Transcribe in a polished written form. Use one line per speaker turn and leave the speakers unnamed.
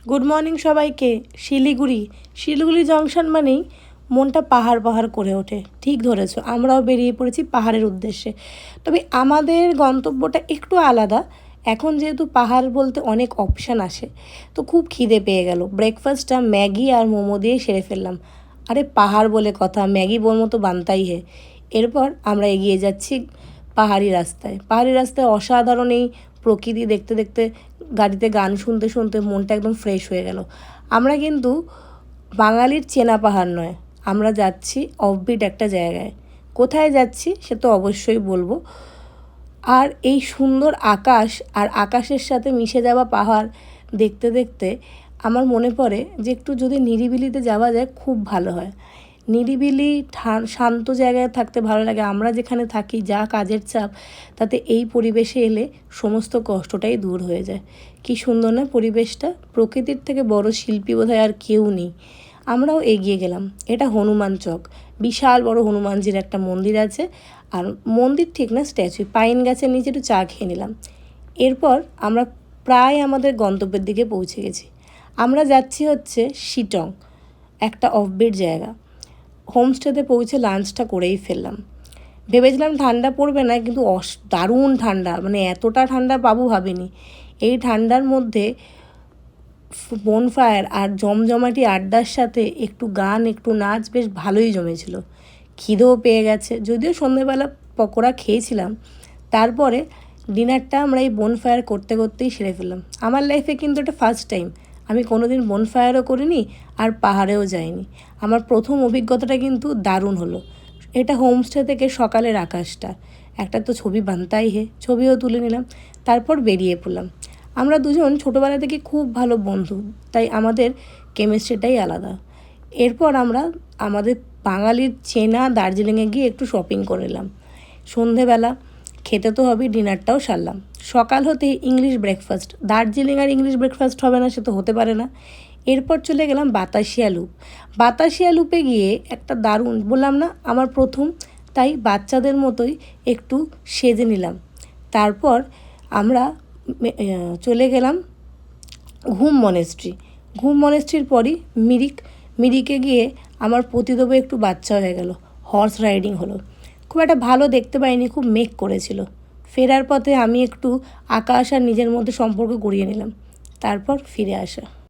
Good morning সবাইকে। Siliguri junction মানেই মনটা পাহাড় পাহাড় করে ওঠে। ঠিক ধরেছো, আমরাও বেরিয়ে পড়েছি পাহাড়ের উদ্দেশ্যে। তবে আমাদের গন্তব্যটা একটু আলাদা। এখন যেহেতু পাহাড় বলতে অনেক অপশান আসে, তো খুব খিদে পেয়ে গেল। ব্রেকফাস্টটা ম্যাগি আর মোমো দিয়ে সেরে ফেললাম। আরে পাহাড় বলে কথা, ম্যাগি বোর মতো বানতাই হে। এরপর আমরা এগিয়ে যাচ্ছি পাহাড়ি রাস্তায় অসাধারণ এই প্রকৃতি দেখতে দেখতে, গাড়িতে গান শুনতে শুনতে মনটা একদম ফ্রেশ হয়ে গেল। আমরা কিন্তু বাঙালির চেনা পাহাড় নয়, আমরা যাচ্ছি অফবিট একটা জায়গায়। কোথায় যাচ্ছি সে তো অবশ্যই বলবো। আর এই সুন্দর আকাশ আর আকাশের সাথে মিশে যাওয়া পাহাড় দেখতে দেখতে আমার মনে পড়ে যে একটু যদি নিরিবিলিতে যাওয়া যায় খুব ভালো হয়। নিরিবিলি শান্ত জায়গায় থাকতে ভালো লাগে। আমরা যেখানে থাকি, যা কাজের চাপ, তাতে এই পরিবেশে এলে সমস্ত কষ্টটাই দূর হয়ে যায়। কি সুন্দর না পরিবেশটা! প্রকৃতির থেকে বড় শিল্পী বোধহয় আর কেউ নেই। আমরাও এগিয়ে গেলাম। এটা হনুমান চক, বিশাল বড় হনুমানজির একটা মন্দির আছে। আর মন্দির ঠিক না, স্ট্যাচু। পাইন গাছের নিচে একটু চা খেয়ে নিলাম। এরপর আমরা প্রায় আমাদের গন্তব্যের দিকে পৌঁছে গেছি। আমরা যাচ্ছি হচ্ছে শিটং, একটা অফবিট জায়গা। হোমস্টেতে পৌঁছে লাঞ্চটা করেই ফেললাম। ভেবেছিলাম ঠান্ডা পড়বে না, কিন্তু দারুণ ঠান্ডা, মানে এতটা ঠান্ডা পাবো ভাবিনি। এই ঠান্ডার মধ্যে বনফায়ার আর জমজমাটি আড্ডার সাথে একটু গান, একটু নাচ বেশ ভালোই জমেছিল। খিদেও পেয়ে গেছে, যদিও সন্ধ্যেবেলা পকোড়া খেয়েছিলাম। তারপরে ডিনারটা আমরা এই বনফায়ার করতে করতেই সেরে ফেললাম। আমার লাইফে কিন্তু এটা ফার্স্ট টাইম। আমি কোনো দিন বনফায়ারও করিনি আর পাহাড়েও যাইনি। আমার প্রথম অভিজ্ঞতাটা কিন্তু দারুণ হলো। এটা হোমস্টে থেকে সকালের আকাশটা, একটা তো ছবি বানতাই হে, ছবিও তুলে নিলাম। তারপর বেরিয়ে পড়লাম। আমরা দুজন ছোটোবেলা থেকে খুব ভালো বন্ধু, তাই আমাদের কেমিস্ট্রিটাই আলাদা। এরপর আমরা আমাদের বাঙালির চেনা দার্জিলিংয়ে গিয়ে একটু শপিং করে নিলাম। সন্ধেবেলা খেতে তো হবে, ডিনারটাও সারলাম। সকাল হতেই ইংলিশ ব্রেকফাস্ট। দার্জিলিং আর ইংলিশ ব্রেকফাস্ট হবে না সে তো হতে পারে না। এরপর চলে গেলাম বাতাসিয়া লুপে গিয়ে একটা দারুণ, বললাম না আমার প্রথম, তাই বাচ্চাদের মতোই একটু সেজে নিলাম। তারপর আমরা চলে গেলাম ঘুম মনেস্ট্রির পরই মিরিকে গিয়ে আমার পতিদেব একটু বাচ্চা হয়ে গেল। হর্স রাইডিং হলো। খুব একটা ভালো দেখতে পাইনি, খুব মেঘ করেছিল। ফেরার পথে আমি একটু আকাশ আর নিজের মধ্যে সম্পর্ক গড়িয়ে নিলাম। তারপর ফিরে আসা।